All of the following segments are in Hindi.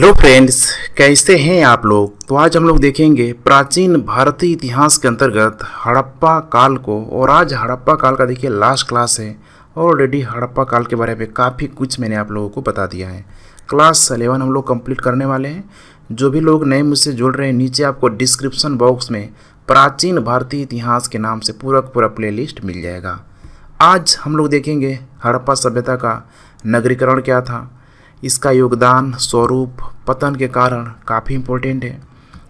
हेलो फ्रेंड्स, कैसे हैं आप लोग। तो आज हम लोग देखेंगे प्राचीन भारतीय इतिहास के अंतर्गत हड़प्पा काल को। और आज हड़प्पा काल का देखिए लास्ट क्लास है। ऑलरेडी हड़प्पा काल के बारे में काफ़ी कुछ मैंने आप लोगों को बता दिया है। क्लास 11 हम लोग कंप्लीट करने वाले हैं। जो भी लोग नए मुझसे जुड़ रहे हैं, नीचे आपको डिस्क्रिप्शन बॉक्स में प्राचीन भारतीय इतिहास के नाम से पूरा प्ले लिस्ट मिल जाएगा। आज हम लोग देखेंगे हड़प्पा सभ्यता का नगरीकरण क्या था, इसका योगदान, स्वरूप, पतन के कारण काफ़ी इम्पोर्टेंट है।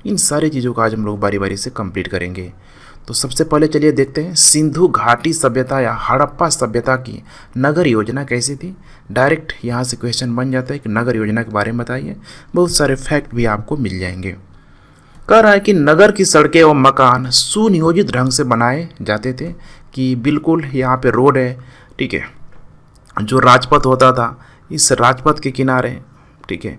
इन सारी चीज़ों का आज हम लोग बारी बारी से कंप्लीट करेंगे। तो सबसे पहले चलिए देखते हैं सिंधु घाटी सभ्यता या हड़प्पा सभ्यता की नगर योजना कैसी थी। डायरेक्ट यहाँ से क्वेश्चन बन जाता है कि नगर योजना के बारे में बताइए। बहुत सारे फैक्ट भी आपको मिल जाएंगे। कह रहा है कि नगर की सड़कें और मकान सुनियोजित ढंग से बनाए जाते थे, कि बिल्कुल यहाँ पे रोड है, ठीक है, जो राजपथ होता था, इस राजपथ के किनारे, ठीक है,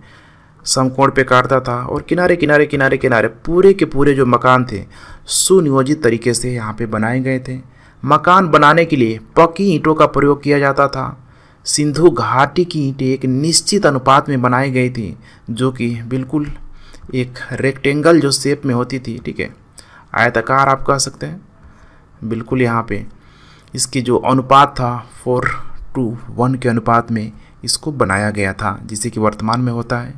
समकोण पे काटता था और किनारे किनारे किनारे किनारे पूरे के पूरे जो मकान थे सुनियोजित तरीके से यहाँ पे बनाए गए थे। मकान बनाने के लिए पक्की ईंटों का प्रयोग किया जाता था। सिंधु घाटी की ईंटें एक निश्चित अनुपात में बनाई गई थी, जो कि बिल्कुल एक रेक्टेंगल जो शेप में होती थी, ठीक है, आयताकार आप कह सकते हैं। बिल्कुल यहाँ पे इसकी जो अनुपात था 4:1 के अनुपात में इसको बनाया गया था, जिसे कि वर्तमान में होता है।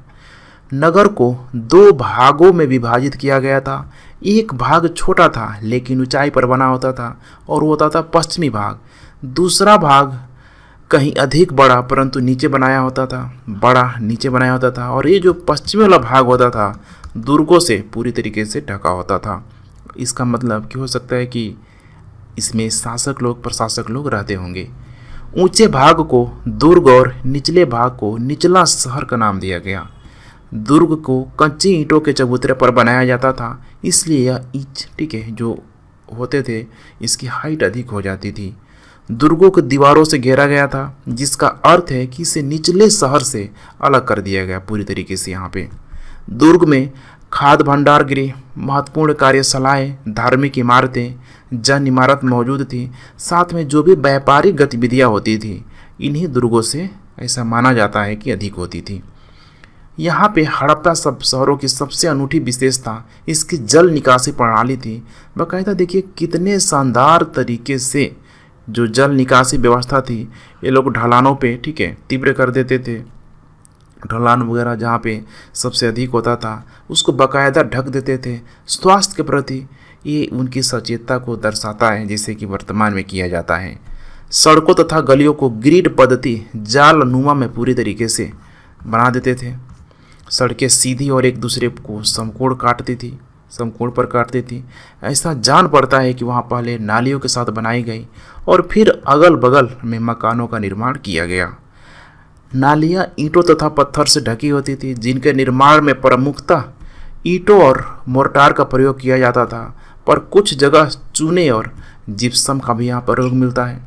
नगर को 2 भागों में विभाजित किया गया था। एक भाग छोटा था लेकिन ऊंचाई पर बना होता था और वो होता था पश्चिमी भाग। दूसरा भाग कहीं अधिक बड़ा परंतु नीचे बनाया होता था और ये जो पश्चिमी वाला भाग होता था दुर्गों से पूरी तरीके से ढका होता था। इसका मतलब कि हो सकता है कि इसमें शासक लोग, प्रशासक लोग रहते होंगे। ऊंचे भाग को दुर्ग और निचले भाग को निचला शहर का नाम दिया गया। दुर्ग को कच्ची ईंटों के चबूतरे पर बनाया जाता था, इसलिए यह ईंट, ठीक है, जो होते थे इसकी हाइट अधिक हो जाती थी। दुर्गों को दीवारों से घेरा गया था, जिसका अर्थ है कि इसे निचले शहर से अलग कर दिया गया पूरी तरीके से। यहाँ पे दुर्ग में खाद्य भंडार गृह, महत्वपूर्ण कार्यशालाएं, धार्मिक इमारतें, जन इमारत मौजूद थी। साथ में जो भी व्यापारिक गतिविधियां होती थी इन्हीं दुर्गों से ऐसा माना जाता है कि अधिक होती थी। यहाँ पे हड़प्पा सब शहरों की सबसे अनूठी विशेषता इसकी जल निकासी प्रणाली थी। बाकायदा देखिए कितने शानदार तरीके से जो जल निकासी व्यवस्था थी, ये लोग ढलानों पे, ठीक है, तीव्र कर देते थे। ढलान वगैरह जहाँ पे सबसे अधिक होता था उसको बाकायदा ढक देते थे। स्वास्थ्य के प्रति ये उनकी सचेतता को दर्शाता है, जिसे कि वर्तमान में किया जाता है। सड़कों तथा गलियों को ग्रिड पद्धति जाल नुमा में पूरी तरीके से बना देते थे। सड़कें सीधी और एक दूसरे को समकोण पर काटती थी। ऐसा जान पड़ता है कि वहाँ पहले नालियों के साथ बनाई गई और फिर अगल बगल में मकानों का निर्माण किया गया। नालियाँ ईंटों तथा पत्थर से ढकी होती थी, जिनके निर्माण में प्रमुखतः ईंटों और मोर्टार का प्रयोग किया जाता था, पर कुछ जगह चूने और जिप्सम का भी यहाँ प्रयोग मिलता है।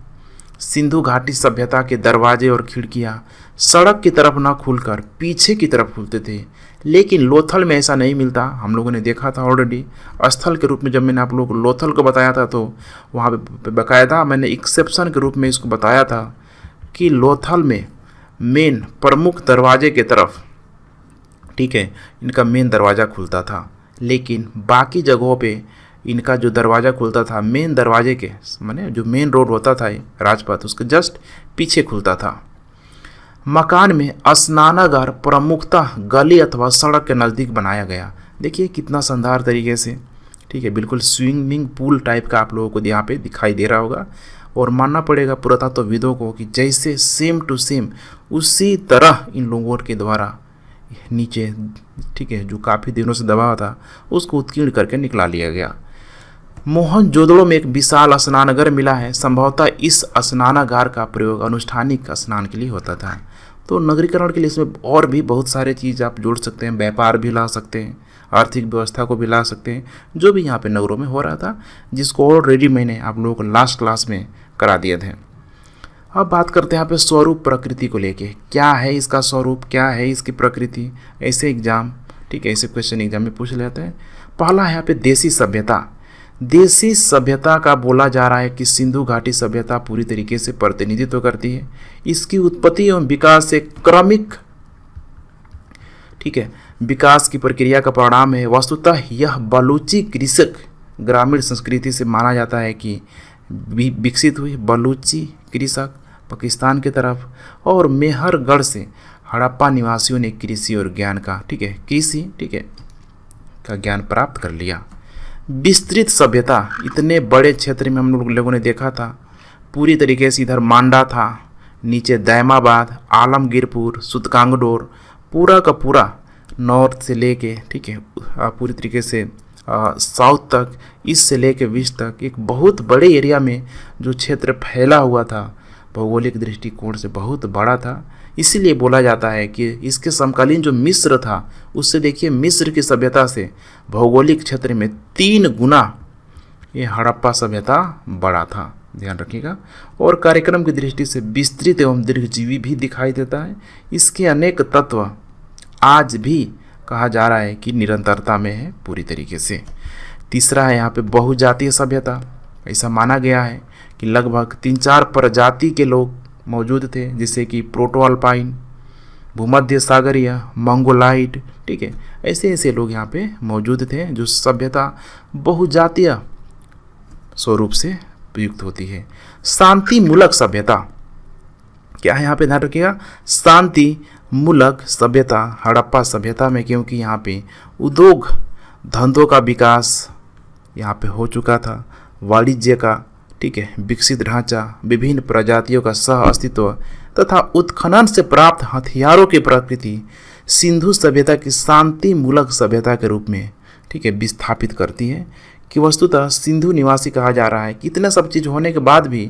सिंधु घाटी सभ्यता के दरवाजे और खिड़कियाँ सड़क की तरफ न खुलकर पीछे की तरफ खुलते थे, लेकिन लोथल में ऐसा नहीं मिलता। हम लोगों ने देखा था ऑलरेडी स्थल के रूप में, जब मैंने आप लोग लोथल को बताया था तो वहाँ पे बाकायदा मैंने एक्सेप्शन के रूप में इसको बताया था कि लोथल में मेन प्रमुख दरवाजे के तरफ, ठीक है, इनका मेन दरवाज़ा खुलता था, लेकिन बाकी जगहों पे इनका जो दरवाज़ा खुलता था मेन दरवाजे के, माने जो मेन रोड होता था राजपथ, उसके जस्ट पीछे खुलता था। मकान में स्नानागार प्रमुखतः गली अथवा सड़क के नज़दीक बनाया गया। देखिए कितना शानदार तरीके से, ठीक है, बिल्कुल स्विमिंग पूल टाइप का आप लोगों को यहाँ पे दिखाई दे रहा होगा। और मानना पड़ेगा पुरातत्वविदों को कि जैसे सेम टू सेम उसी तरह इन लोगों के द्वारा नीचे, ठीक है, जो काफ़ी दिनों से दबा था उसको उत्कीर्ण करके निकला लिया गया। मोहनजोदड़ो में एक विशाल स्नानघर मिला है। संभवतः इस स्नानागार का प्रयोग अनुष्ठानिक स्नान के लिए होता था। तो नगरीकरण के लिए इसमें और भी बहुत सारे चीज़ आप जोड़ सकते हैं, व्यापार भी ला सकते हैं, आर्थिक व्यवस्था को भी ला सकते हैं, जो भी यहाँ पे नगरों में हो रहा था, जिसको ऑलरेडी मैंने आप लोगों को लास्ट क्लास में करा दिए थे। अब बात करते हैं यहाँ पे स्वरूप प्रकृति को लेके, क्या है इसका स्वरूप, क्या है इसकी प्रकृति। ऐसे एग्जाम, ठीक है, ऐसे क्वेश्चन एग्जाम में पूछ लेते हैं। पहला है यहाँ पे देसी सभ्यता। देसी सभ्यता का बोला जा रहा है कि सिंधु घाटी सभ्यता पूरी तरीके से प्रतिनिधित्व करती है। इसकी उत्पत्ति एवं विकास एक क्रमिक, ठीक है, विकास की प्रक्रिया का परिणाम है। वस्तुतः यह बलूची कृषक ग्रामीण संस्कृति से माना जाता है कि विकसित हुई। बलूची कृषक पाकिस्तान की तरफ और मेहरगढ़ से हड़प्पा निवासियों ने कृषि और ज्ञान का, ठीक है, कृषि, ठीक है, का ज्ञान प्राप्त कर लिया। विस्तृत सभ्यता, इतने बड़े क्षेत्र में हम लोगों ने देखा था पूरी तरीके से। इधर मांडा था, नीचे दैमाबाद, आलमगीरपुर, सुतकांगडोर, पूरा का पूरा नॉर्थ से लेके, ठीक है, पूरी तरीके से साउथ तक, ईस्ट से लेके वेस्ट तक एक बहुत बड़े एरिया में जो क्षेत्र फैला हुआ था भौगोलिक दृष्टिकोण से बहुत बड़ा था। इसीलिए बोला जाता है कि इसके समकालीन जो मिस्र था उससे देखिए मिस्र की सभ्यता से भौगोलिक क्षेत्र में 3 गुना ये हड़प्पा सभ्यता बड़ा था, ध्यान रखिएगा। और कार्यक्रम की दृष्टि से विस्तृत एवं दीर्घजीवी भी दिखाई देता है। इसके अनेक तत्व आज भी कहा जा रहा है कि निरंतरता में है पूरी तरीके से। तीसरा है यहाँ पे बहुजातीय सभ्यता। ऐसा माना गया है कि लगभग 3-4 प्रजाति के लोग मौजूद थे, जैसे कि प्रोटो अल्पाइन, भूमध्य सागरीय, मंगोलाइट, ठीक है, ऐसे ऐसे लोग यहाँ पे मौजूद थे जो सभ्यता बहुजातीय स्वरूप से प्रयुक्त होती है। शांति मूलक सभ्यता क्या है यहाँ पे, ध्यान रखिएगा, शांति मूलक सभ्यता हड़प्पा सभ्यता में, क्योंकि यहाँ पे उद्योग धंधों का विकास यहाँ पे हो चुका था, वाणिज्य का, ठीक है, विकसित ढांचा, विभिन्न प्रजातियों का सह अस्तित्व तथा उत्खनन से प्राप्त हथियारों की प्रकृति सिंधु सभ्यता की शांति मूलक सभ्यता के रूप में, ठीक है, विस्थापित करती है। कि वस्तुतः सिंधु निवासी कहा जा रहा है कि इतने सब चीज़ होने के बाद भी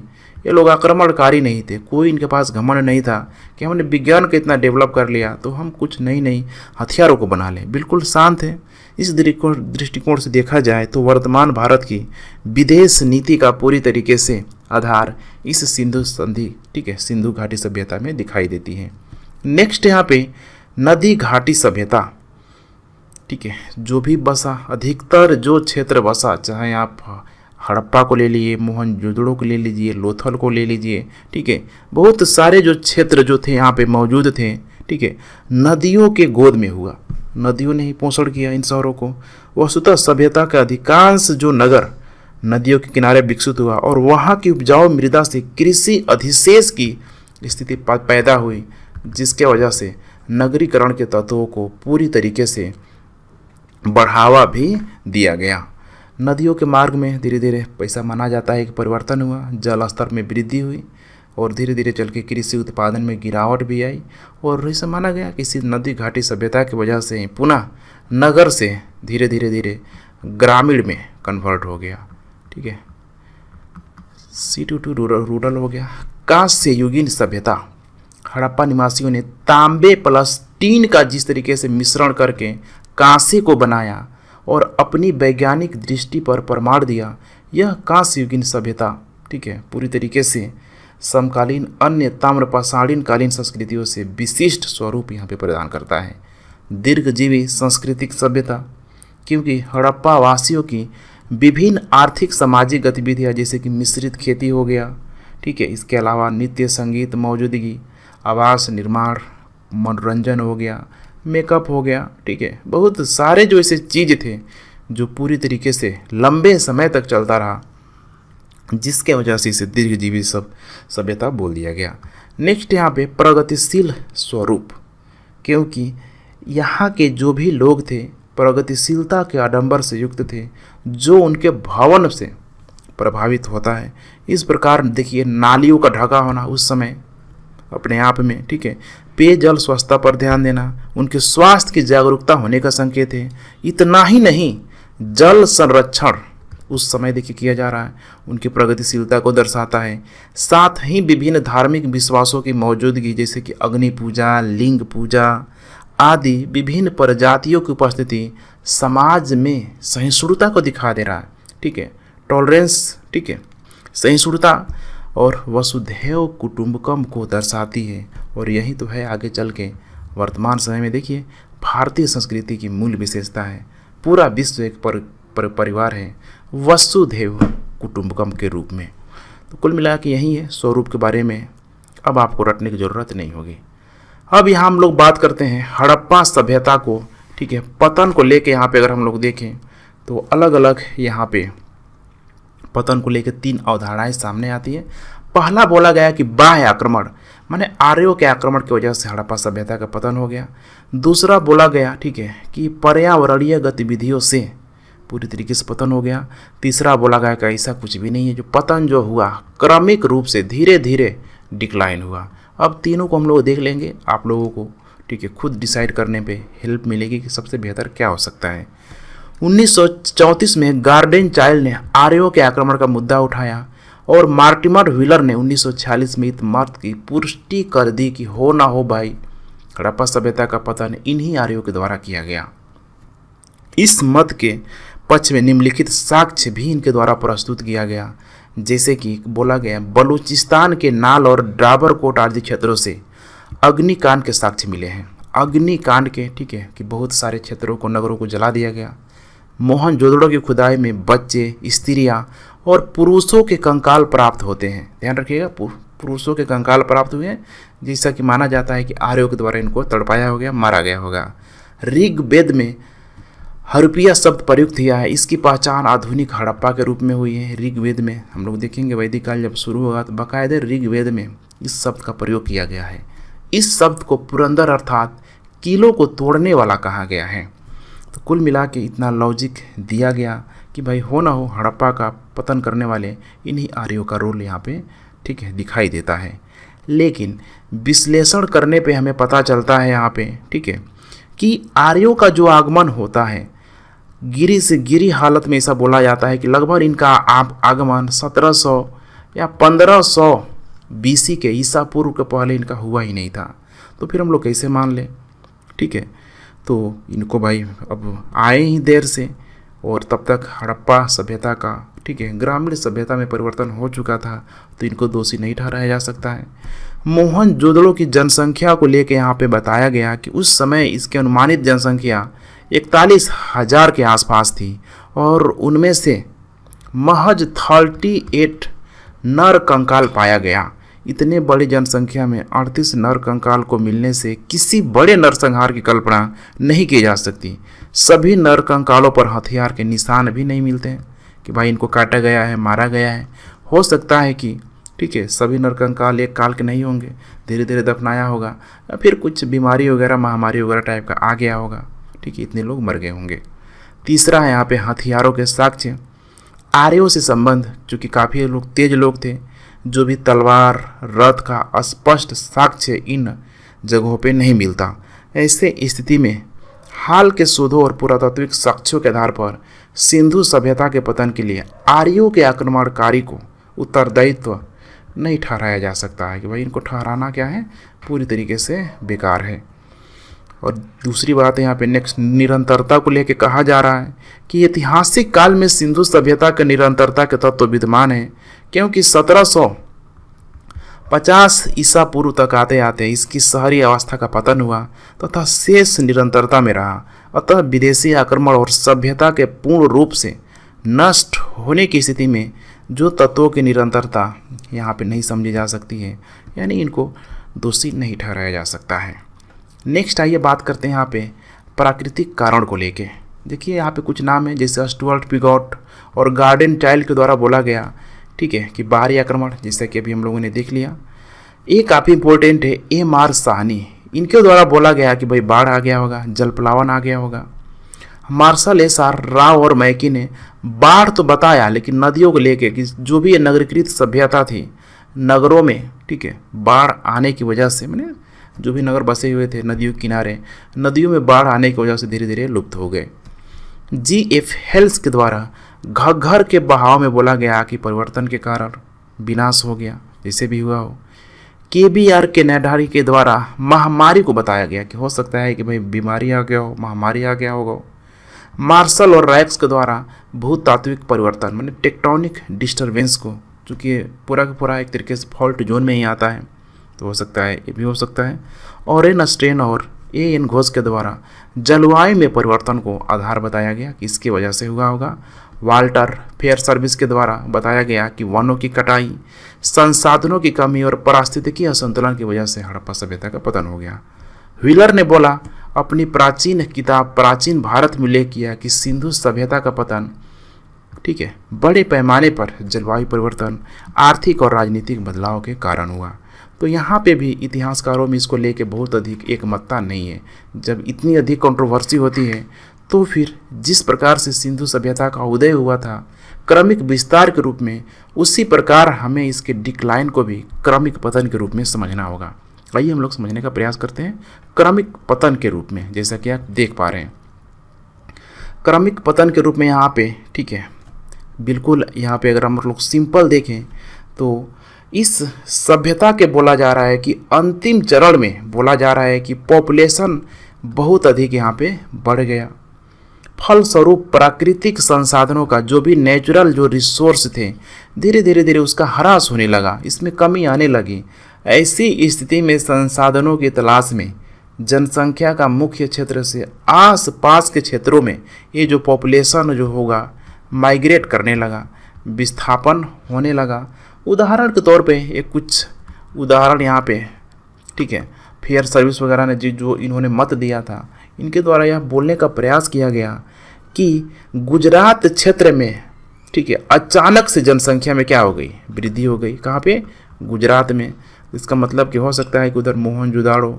ये लोग आक्रमणकारी नहीं थे। कोई इनके पास घमंड नहीं था कि हमने विज्ञान को इतना डेवलप कर लिया तो हम कुछ नई नई हथियारों को बना लें। बिल्कुल शांत है। इस दृष्टिकोण से देखा जाए तो वर्तमान भारत की विदेश नीति का पूरी तरीके से आधार इस सिंधु संधि, ठीक है, सिंधु घाटी सभ्यता में दिखाई देती है। नेक्स्ट यहाँ पे नदी घाटी सभ्यता, ठीक है, जो भी बसा, अधिकतर जो क्षेत्र बसा, चाहे आप हड़प्पा को ले लीजिए, मोहनजोदड़ो को ले लीजिए, लोथल को ले लीजिए, ठीक है, बहुत सारे जो क्षेत्र जो थे यहाँ पे मौजूद थे, ठीक है, नदियों के गोद में हुआ। नदियों ने ही पोषण किया इन शहरों को। वस्तुतः सभ्यता का अधिकांश जो नगर नदियों के किनारे विकसित हुआ और वहाँ की उपजाऊ मृदा से कृषि अधिशेष की स्थिति पैदा हुई, जिसके वजह से नगरीकरण के तत्वों को पूरी तरीके से बढ़ावा भी दिया गया। नदियों के मार्ग में धीरे धीरे पैसा माना जाता है कि परिवर्तन हुआ, जल स्तर में वृद्धि हुई और धीरे धीरे चल के कृषि उत्पादन में गिरावट भी आई। और ऐसा माना गया कि इसी नदी घाटी सभ्यता की वजह से पुनः नगर से धीरे धीरे धीरे ग्रामीण में कन्वर्ट हो गया, ठीक है, C2 रूरल हो गया। कांस्य युगीन सभ्यता, हड़प्पा निवासियों ने तांबे प्लस टीन का जिस तरीके से मिश्रण करके कांसे को बनाया और अपनी वैज्ञानिक दृष्टि पर प्रमाण दिया, यह कांस्य युगीन सभ्यता, ठीक है, पूरी तरीके से समकालीन अन्य ताम्रपाषाणीन कालीन संस्कृतियों से विशिष्ट स्वरूप यहाँ पे प्रदान करता है। दीर्घजीवी सांस्कृतिक सभ्यता, क्योंकि हड़प्पा वासियों की विभिन्न आर्थिक सामाजिक गतिविधियाँ जैसे कि मिश्रित खेती हो गया, ठीक है, इसके अलावा नृत्य संगीत मौजूदगी, आवास निर्माण, मनोरंजन हो गया, मेकअप हो गया, ठीक है, बहुत सारे जो ऐसे चीज़ थे जो पूरी तरीके से लंबे समय तक चलता रहा, जिसके वजह से इसे दीर्घजीवी सभ्यता बोल दिया गया। नेक्स्ट यहाँ पे प्रगतिशील स्वरूप, क्योंकि यहाँ के जो भी लोग थे प्रगतिशीलता के आडंबर से युक्त थे, जो उनके भवन से प्रभावित होता है। इस प्रकार देखिए नालियों का ढका होना उस समय अपने आप में, ठीक है, पेयजल स्वच्छता पर ध्यान देना, उनके स्वास्थ्य की जागरूकता होने का संकेत है। इतना ही नहीं, जल संरक्षण उस समय देखिए किया जा रहा है, उनकी प्रगतिशीलता को दर्शाता है। साथ ही विभिन्न धार्मिक विश्वासों की मौजूदगी जैसे कि अग्नि पूजा, लिंग पूजा आदि विभिन्न प्रजातियों की उपस्थिति समाज में सहिष्णुता को दिखा दे रहा है, ठीक है, टॉलरेंस, ठीक है, सहिष्णुता और वसुधैव कुटुंबकम को दर्शाती है। और यही तो है आगे चल के वर्तमान समय में देखिए भारतीय संस्कृति की मूल विशेषता है। पूरा विश्व एक परिवार है वसुधैव कुटुंबकम के रूप में। तो कुल मिला के यही है स्वरूप के बारे में, अब आपको रटने की ज़रूरत नहीं होगी। अब यहाँ हम लोग बात करते हैं हड़प्पा सभ्यता को, ठीक है, पतन को लेके। यहाँ पे अगर हम लोग देखें तो अलग अलग यहाँ पे पतन को लेकर 3 अवधारणाएं सामने आती है। पहला बोला गया कि बाह्य आक्रमण, माने आर्यों के आक्रमण की वजह से हड़प्पा सभ्यता का पतन हो गया। दूसरा बोला गया, ठीक है, कि पर्यावरणीय गतिविधियों से पूरी तरीके से पतन हो गया। तीसरा बोला गया कि ऐसा कुछ भी नहीं है, जो पतन जो हुआ क्रमिक रूप से धीरे धीरे डिक्लाइन हुआ। अब तीनों को हम लोग देख लेंगे, आप लोगों को, ठीक है, खुद डिसाइड करने पे हेल्प मिलेगी कि सबसे बेहतर क्या हो सकता है। 1934 में गार्डन चाइल्ड ने आर्यों के आक्रमण का मुद्दा उठाया और मार्टिमर व्हीलर ने 1946 में इस मत की पुष्टि कर दी कि हो ना हो भाई, हड़प्पा सभ्यता का पतन इन्हीं आर्यों के द्वारा किया गया। इस मत के पक्ष में निम्नलिखित साक्ष्य भी इनके द्वारा प्रस्तुत किया गया, जैसे कि बोला गया बलूचिस्तान के नाल और ड्राबरकोट आदि क्षेत्रों से अग्निकांड के साक्ष्य मिले हैं। अग्निकांड के, ठीक है, कि बहुत सारे क्षेत्रों को, नगरों को जला दिया गया। मोहनजोदड़ो की खुदाई में बच्चे, स्त्रियां और पुरुषों के कंकाल प्राप्त होते हैं। ध्यान रखिएगा, पुरुषों के कंकाल प्राप्त हुए हैं, जैसा कि माना जाता है कि आर्यों के द्वारा इनको तड़पाया हो गया, मारा गया होगा। ऋग्वेद में हड़प्पा शब्द प्रयुक्त किया है। इसकी पहचान आधुनिक हड़प्पा के रूप में हुई है। ऋग्वेद में हम लोग देखेंगे, वैदिक काल जब शुरू होगा तो बाकायदे ऋग्वेद में इस शब्द का प्रयोग किया गया है। इस शब्द को पुरंदर अर्थात किलों को तोड़ने वाला कहा गया है। तो कुल मिला के इतना लॉजिक दिया गया कि भाई हो ना हो हड़प्पा का पतन करने वाले इन्हीं आर्यों का रोल यहाँ पे, ठीक है, दिखाई देता है। लेकिन विश्लेषण करने पे हमें पता चलता है यहाँ पे, ठीक है, कि आर्यों का जो आगमन होता है गिरी से गिरी हालत में, ऐसा बोला जाता है कि लगभग इनका आगमन 1700 या 1500 BC के ईसा पूर्व के पहले इनका हुआ ही नहीं था। तो फिर हम लोग कैसे मान लें, ठीक है। तो इनको भाई अब आए ही देर से, और तब तक हड़प्पा सभ्यता का, ठीक है, ग्रामीण सभ्यता में परिवर्तन हो चुका था, तो इनको दोषी नहीं ठहराया जा सकता है। मोहनजोदड़ो की जनसंख्या को लेकर यहाँ पे बताया गया कि उस समय इसकी अनुमानित जनसंख्या 41,000 के आसपास थी और उनमें से महज 38 नर कंकाल पाया गया। इतने बड़ी जनसंख्या में 38 नर कंकाल को मिलने से किसी बड़े नरसंहार की कल्पना नहीं की जा सकती। सभी नर कंकालों पर हथियार के निशान भी नहीं मिलते हैं कि भाई इनको काटा गया है, मारा गया है। हो सकता है कि, ठीक है, सभी नर कंकाल एक काल के नहीं होंगे, धीरे धीरे दफनाया होगा, या फिर कुछ बीमारी वगैरह, महामारी वगैरह टाइप का आ गया होगा, ठीक है, इतने लोग मर गए होंगे। तीसरा है यहाँ पे हथियारों के साक्ष्य। आर्यों से संबंध, चूँकि काफ़ी लोग तेज लोग थे, जो भी तलवार, रथ का स्पष्ट साक्ष्य इन जगहों पे नहीं मिलता। ऐसे स्थिति में हाल के शोधों और पुरातात्विक साक्ष्यों के आधार पर सिंधु सभ्यता के पतन के लिए आर्यों के आक्रमणकारी को उत्तरदायित्व नहीं ठहराया जा सकता है कि भाई इनको ठहराना क्या है, पूरी तरीके से बेकार है। और दूसरी बात है यहाँ पे नेक्स्ट, निरंतरता को लेकर कहा जा रहा है कि ऐतिहासिक काल में सिंधु सभ्यता के निरंतरता के तत्व विद्यमान है, क्योंकि 1750 ईसा पूर्व तक आते आते इसकी शहरी अवस्था का पतन हुआ तथा शेष निरंतरता में रहा। अतः विदेशी आक्रमण और सभ्यता के पूर्ण रूप से नष्ट होने की स्थिति में जो तत्वों की निरंतरता यहाँ पे नहीं समझी जा सकती है, यानी इनको दोषी नहीं ठहराया जा सकता है। नेक्स्ट आइए बात करते हैं यहाँ पे प्राकृतिक कारण को लेके। देखिए यहाँ पे कुछ नाम है, जैसे स्टुअर्ट पिगॉट और गार्डन चाइल्ड के द्वारा बोला गया, ठीक है, कि बाहरी आक्रमण, जैसे कि अभी हम लोगों ने देख लिया। ये काफ़ी इंपॉर्टेंट है, M.R. साहनी, इनके द्वारा बोला गया कि भाई बाढ़ आ गया होगा, जलप्लावन आ गया होगा। Martial S.R. राव और मैकी ने बाढ़ तो बताया, लेकिन नदियों को लेके कि जो भी नगरीकृत सभ्यता थी, नगरों में, ठीक है, बाढ़ आने की वजह से, मैंने जो भी नगर बसे हुए थे नदियों के किनारे, नदियों में बाढ़ आने की वजह से धीरे धीरे लुप्त हो गए। G.F. हेल्स के द्वारा घग्गर के बहाव में बोला गया कि परिवर्तन के कारण विनाश हो गया, जैसे भी हुआ हो। KBR कैनेडारी के द्वारा महामारी को बताया गया कि हो सकता है कि भाई बीमारी आ गया हो, महामारी आ गया होगा। मार्शल और रैक्स के द्वारा भूतात्विक परिवर्तन, मैंने टेक्टोनिक डिस्टर्बेंस को, चूँकि पूरा का पूरा एक तरीके से फॉल्ट जोन में ही आता है, तो हो सकता है ये भी हो सकता है। और एन स्ट्रेन और A.N. घोष के द्वारा जलवायु में परिवर्तन को आधार बताया गया कि इसकी वजह से हुआ होगा। वाल्टर फेयर सर्विस के द्वारा बताया गया कि वनों की कटाई, संसाधनों की कमी और पारिस्थितिकी असंतुलन की वजह से हड़प्पा सभ्यता का पतन हो गया। व्हीलर ने बोला अपनी प्राचीन किताब प्राचीन भारत में उल्लेख किया कि सिंधु सभ्यता का पतन बड़े पैमाने पर जलवायु परिवर्तन, आर्थिक और राजनीतिक बदलाव के कारण हुआ। तो यहाँ पे भी इतिहासकारों में इसको लेके बहुत अधिक एकमतता नहीं है। जब इतनी अधिक कंट्रोवर्सी होती है तो फिर जिस प्रकार से सिंधु सभ्यता का उदय हुआ था क्रमिक विस्तार के रूप में, उसी प्रकार हमें इसके डिक्लाइन को भी क्रमिक पतन के रूप में समझना होगा। आइए हम लोग समझने का प्रयास करते हैं क्रमिक पतन के रूप में। जैसा कि आप देख पा रहे हैं क्रमिक पतन के रूप में यहाँ पे बिल्कुल यहाँ पे अगर हम लोग सिंपल देखें तो इस सभ्यता के बोला जा रहा है कि अंतिम चरण में बोला जा रहा है कि पॉपुलेशन बहुत अधिक यहाँ पे बढ़ गया। फलस्वरूप प्राकृतिक संसाधनों का जो भी नेचुरल जो रिसोर्स थे धीरे धीरे उसका ह्रास होने लगा, इसमें कमी आने लगी। ऐसी स्थिति में संसाधनों की तलाश में जनसंख्या का मुख्य क्षेत्र से आस पास के क्षेत्रों में ये जो पॉपुलेशन जो होगा माइग्रेट करने लगा, विस्थापन होने लगा। उदाहरण के तौर पे एक कुछ उदाहरण यहाँ पे फेयर सर्विस वगैरह ने जो इन्होंने मत दिया था, इनके द्वारा यह बोलने का प्रयास किया गया कि गुजरात क्षेत्र में अचानक से जनसंख्या में क्या हो गई, वृद्धि हो गई। कहाँ पे? गुजरात में। इसका मतलब कि हो सकता है कि उधर मोहनजोदाड़ो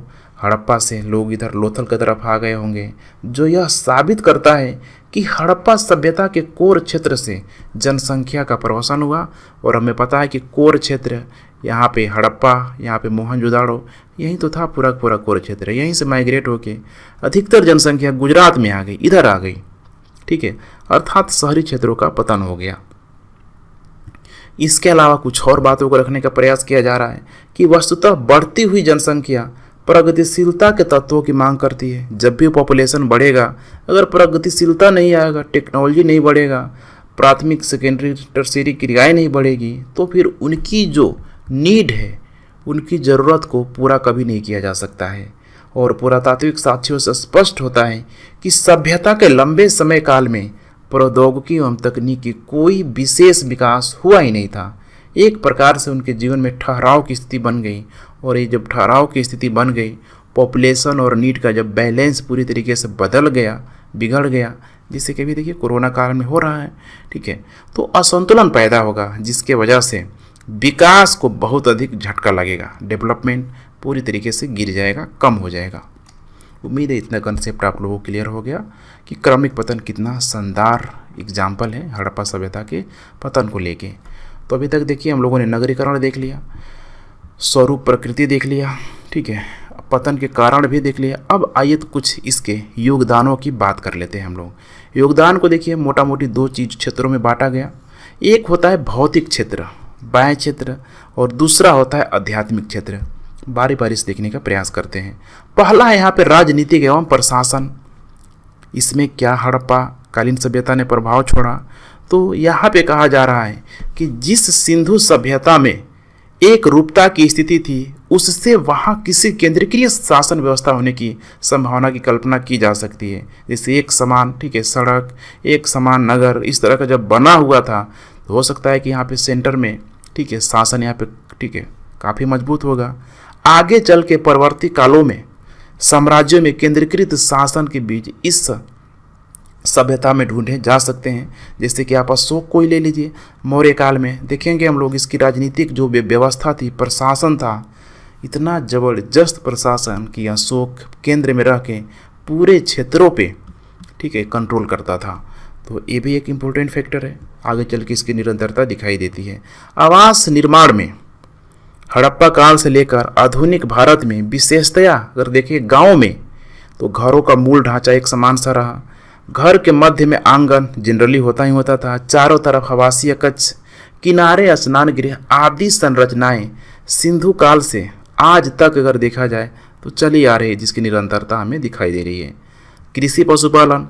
हड़प्पा से लोग इधर लोथल की तरफ आ गए होंगे, जो यह साबित करता है कि हड़प्पा सभ्यता के कोर क्षेत्र से जनसंख्या का प्रवसन हुआ। और हमें पता है कि कोर क्षेत्र यहाँ पे हड़प्पा, यहाँ पे मोहनजोदाड़ो, यहीं तो था पूरा कोर क्षेत्र। यहीं से माइग्रेट होके अधिकतर जनसंख्या गुजरात में आ गई, इधर आ गई। अर्थात शहरी क्षेत्रों का पतन हो गया। इसके अलावा कुछ और बातों को रखने का प्रयास किया जा रहा है कि वस्तुतः बढ़ती हुई जनसंख्या प्रगतिशीलता के तत्वों की मांग करती है। जब भी पॉपुलेशन बढ़ेगा, अगर प्रगतिशीलता नहीं आएगा, टेक्नोलॉजी नहीं बढ़ेगा, प्राथमिक सेकेंडरी टर्शियरी क्रियाएं नहीं बढ़ेगी, तो फिर उनकी जो नीड है, उनकी ज़रूरत को पूरा कभी नहीं किया जा सकता है। और पुरातात्विक साक्ष्यों से स्पष्ट होता है कि सभ्यता के लंबे समय काल में प्रौद्योगिकी एवं तकनीक की कोई विशेष विकास हुआ ही नहीं था। एक प्रकार से उनके जीवन में ठहराव की स्थिति बन गई। और ये जब ठहराव की स्थिति बन गई, पॉपुलेशन और नीड का जब बैलेंस पूरी तरीके से बदल गया, बिगड़ गया, जिससे कि भी देखिए कोरोना काल में हो रहा है, तो असंतुलन पैदा होगा, जिसके वजह से विकास को बहुत अधिक झटका लगेगा। डेवलपमेंट पूरी तरीके से गिर जाएगा, कम हो जाएगा। उम्मीद है इतना कंसेप्ट आप लोगों को क्लियर हो गया कि क्रमिक पतन कितना शानदार एग्जाम्पल है हड़प्पा सभ्यता के पतन को लेके। तो अभी तक देखिए हम लोगों ने नगरीकरण देख लिया, स्वरूप प्रकृति देख लिया, पतन के कारण भी देख लिया। अब आइए तो कुछ इसके योगदानों की बात कर लेते हैं हम लोग। योगदान को देखिए मोटा मोटी दो क्षेत्रों में बांटा गया। एक होता है भौतिक क्षेत्र, बाह्य क्षेत्र, और दूसरा होता है आध्यात्मिक क्षेत्र। बारी बारी से देखने का प्रयास करते हैं। पहला है यहाँ पे राजनीतिक एवं प्रशासन। इसमें क्या हड़प्पा कालीन सभ्यता ने प्रभाव छोड़ा? तो यहाँ पे कहा जा रहा है कि जिस सिंधु सभ्यता में एक रूपता की स्थिति थी, उससे वहाँ किसी केंद्रीकृत शासन व्यवस्था होने की संभावना की कल्पना की जा सकती है। जैसे एक समान सड़क, एक समान नगर, इस तरह का जब बना हुआ था, तो हो सकता है कि यहाँ पे सेंटर में शासन यहाँ पे काफ़ी मजबूत होगा। आगे चल के परवर्ती कालों में साम्राज्यों में केंद्रीकृत शासन के बीच इस सभ्यता में ढूंढे जा सकते हैं। जैसे कि आप अशोक को ही ले लीजिए, मौर्य काल में देखेंगे हम लोग इसकी राजनीतिक जो व्यवस्था थी, प्रशासन था, इतना जबरदस्त प्रशासन कि अशोक केंद्र में रह के पूरे क्षेत्रों पे कंट्रोल करता था। तो ये भी एक इम्पोर्टेंट फैक्टर है, आगे चल के इसकी निरंतरता दिखाई देती है। आवास निर्माण में हड़प्पा काल से लेकर आधुनिक भारत में विशेषतया अगर देखिए गाँव में, तो घरों का मूल ढांचा एक समान सा रहा। घर के मध्य में आंगन जनरली होता ही होता था, चारों तरफ आवासीय कक्ष, किनारे स्नान गृह आदि संरचनाएं सिंधु काल से आज तक अगर देखा जाए तो चली आ रही है, जिसकी निरंतरता हमें दिखाई दे रही है। कृषि पशुपालन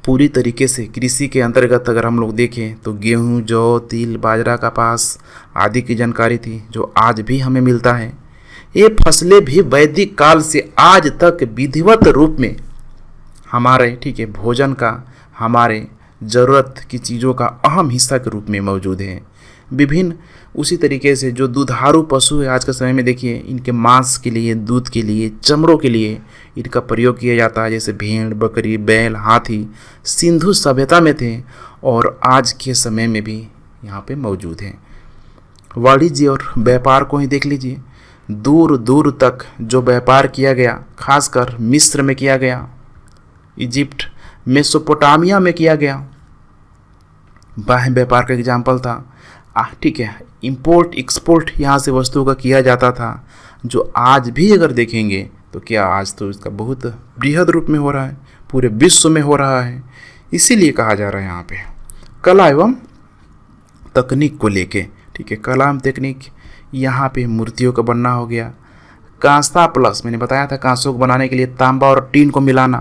पूरी तरीके से कृषि के अंतर्गत अगर हम लोग देखें तो गेहूं, जौ, तिल, बाजरा, कपास आदि की जानकारी थी, जो आज भी हमें मिलता है। ये फसलें भी वैदिक काल से आज तक विधिवत रूप में हमारे भोजन का, हमारे ज़रूरत की चीज़ों का अहम हिस्सा के रूप में मौजूद है। विभिन्न उसी तरीके से जो दुधारू पशु है आज के समय में देखिए, इनके मांस के लिए, दूध के लिए, चमड़ों के लिए इनका प्रयोग किया जाता है। जैसे भेड़, बकरी, बैल, हाथी सिंधु सभ्यता में थे और आज के समय में भी यहाँ पे मौजूद हैं। वाणिज्य और व्यापार को ही देख लीजिए, दूर दूर तक जो व्यापार किया गया, खासकर मिस्र में किया गया, इजिप्ट, मेसोपोटामिया में किया गया, बाह्य व्यापार का एग्जाम्पल था। ठीक है, इंपोर्ट एक्सपोर्ट यहाँ से वस्तुओं का किया जाता था, जो आज भी अगर देखेंगे तो क्या आज तो इसका बहुत बृहद रूप में हो रहा है, पूरे विश्व में हो रहा है। इसीलिए कहा जा रहा है यहाँ पे कला एवं तकनीक को लेके, ठीक है, कला एवं तकनीक। यहाँ पे मूर्तियों का बनना हो गया, कांसा प्लस, मैंने बताया था कांसों को बनाने के लिए तांबा और टीन को मिलाना।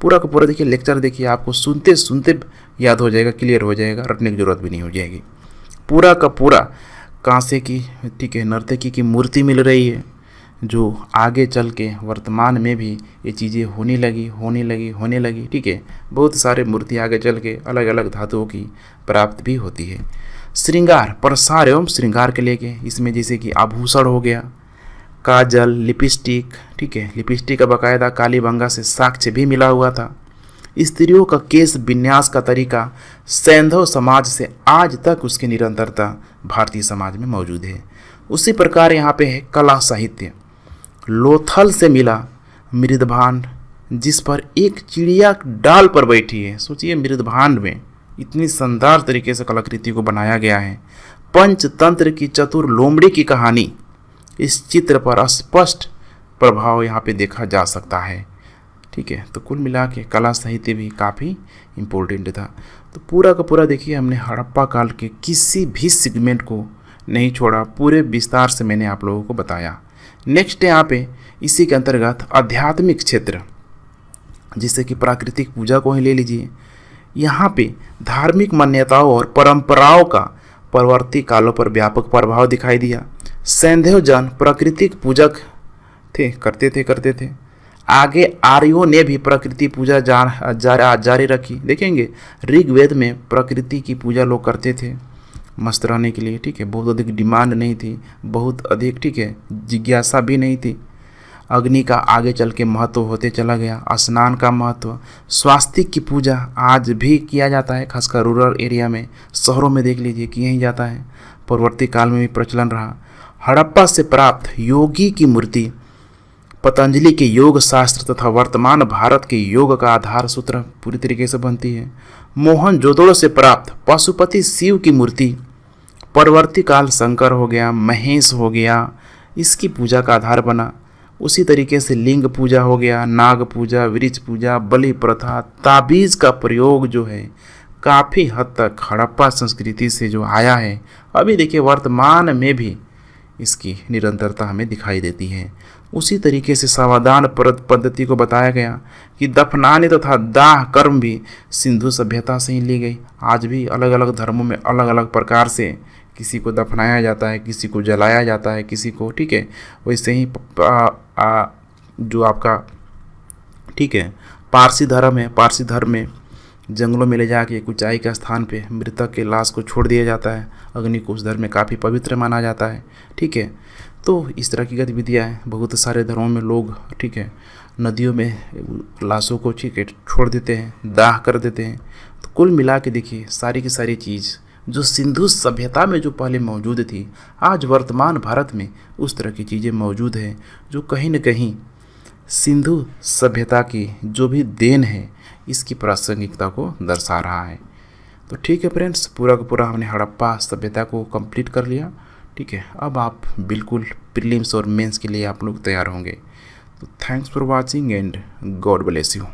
पूरा का पूरा देखिए लेक्चर देखिए, आपको सुनते सुनते याद हो जाएगा, क्लियर हो जाएगा, रटने की जरूरत भी नहीं हो जाएगी। पूरा का पूरा कांसे की, ठीक है, नर्तकी की मूर्ति मिल रही है, जो आगे चल के वर्तमान में भी ये चीज़ें होने लगी, ठीक है। बहुत सारे मूर्ति आगे चल के अलग अलग धातुओं की प्राप्त भी होती है। श्रृंगार, प्रसार एवं श्रृंगार के लेके इसमें जैसे कि आभूषण हो गया, काजल, लिपस्टिक, ठीक है, लिपस्टिक का बाकायदा कालीबंगा से साक्ष्य भी मिला हुआ था। स्त्रियों का केस विन्यास का तरीका सैंधव समाज से आज तक उसकी निरंतरता भारतीय समाज में मौजूद है। उसी प्रकार यहाँ पे है कला साहित्य। लोथल से मिला मृदभांड, जिस पर एक चिड़िया डाल पर बैठी है। सोचिए, मृदभांड में इतनी शानदार तरीके से कलाकृति को बनाया गया है। पंचतंत्र की चतुर लोमड़ी की कहानी, इस चित्र पर स्पष्ट प्रभाव यहाँ पे देखा जा सकता है, ठीक है। तो कुल मिला के कला साहित्य भी काफ़ी इम्पोर्टेंट था। तो पूरा का पूरा देखिए, हमने हड़प्पा काल के किसी भी सेगमेंट को नहीं छोड़ा, पूरे विस्तार से मैंने आप लोगों को बताया। नेक्स्ट यहाँ पे इसी के अंतर्गत आध्यात्मिक क्षेत्र, जिससे कि प्राकृतिक पूजा को ही ले लीजिए। यहाँ पे धार्मिक मान्यताओं और परंपराओं का परवर्ती कालों पर व्यापक प्रभाव दिखाई दिया। सैंधव जन प्राकृतिक पूजक करते थे। आगे आर्यों ने भी प्रकृति पूजा जारी रखी। देखेंगे ऋग्वेद में प्रकृति की पूजा लोग करते थे मस्त रहने के लिए, ठीक है। बहुत अधिक डिमांड नहीं थी, बहुत अधिक, ठीक है, जिज्ञासा भी नहीं थी। अग्नि का आगे चल के महत्व होते चला गया। स्नान का महत्व, स्वास्तिक की पूजा आज भी किया जाता है, खासकर रूरल एरिया में। शहरों में देख लीजिए किया ही जाता है, परवर्ती काल में भी प्रचलन रहा। हड़प्पा से प्राप्त योगी की मूर्ति पतंजलि के योग शास्त्र तथा वर्तमान भारत के योग का आधार सूत्र पूरी तरीके से बनती है। मोहनजोदड़ो से प्राप्त पशुपति शिव की मूर्ति परवर्ती काल शंकर हो गया, महेश हो गया, इसकी पूजा का आधार बना। उसी तरीके से लिंग पूजा हो गया, नाग पूजा, वृक्ष पूजा, बलि प्रथा, ताबीज का प्रयोग जो है काफ़ी हद तक हड़प्पा संस्कृति से जो आया है, अभी देखिए वर्तमान में भी इसकी निरंतरता हमें दिखाई देती है। उसी तरीके से सावधान पद्धति को बताया गया कि दफनाने तथा दाह कर्म भी सिंधु सभ्यता से ही ली गई। आज भी अलग अलग धर्मों में अलग अलग प्रकार से किसी को दफनाया जाता है, किसी को जलाया जाता है, किसी को, ठीक है। वैसे ही जो आपका, ठीक है, पारसी धर्म है, पारसी धर्म में जंगलों में ले जाके एक ऊंचाई के स्थान पे मृतक के लाश को छोड़ दिया जाता है। अग्नि को उस धर्म में काफ़ी पवित्र माना जाता है, ठीक है। तो इस तरह की गतिविधियाँ हैं बहुत सारे धर्मों में। लोग, ठीक है, नदियों में लाशों को, ठीक है, छोड़ देते हैं, दाह कर देते हैं। तो कुल मिला के देखिए सारी की सारी चीज़ जो सिंधु सभ्यता में जो पहले मौजूद थी, आज वर्तमान भारत में उस तरह की चीज़ें मौजूद हैं, जो कहीं न कहीं सिंधु सभ्यता की जो भी देन है, इसकी प्रासंगिकता को दर्शा रहा है। तो ठीक है फ्रेंड्स, पूरा का पूरा हमने हड़प्पा सभ्यता को कंप्लीट कर लिया, ठीक है। अब आप बिल्कुल प्रीलिम्स और मेंस के लिए आप लोग तैयार होंगे। तो thanks for watching and God bless you.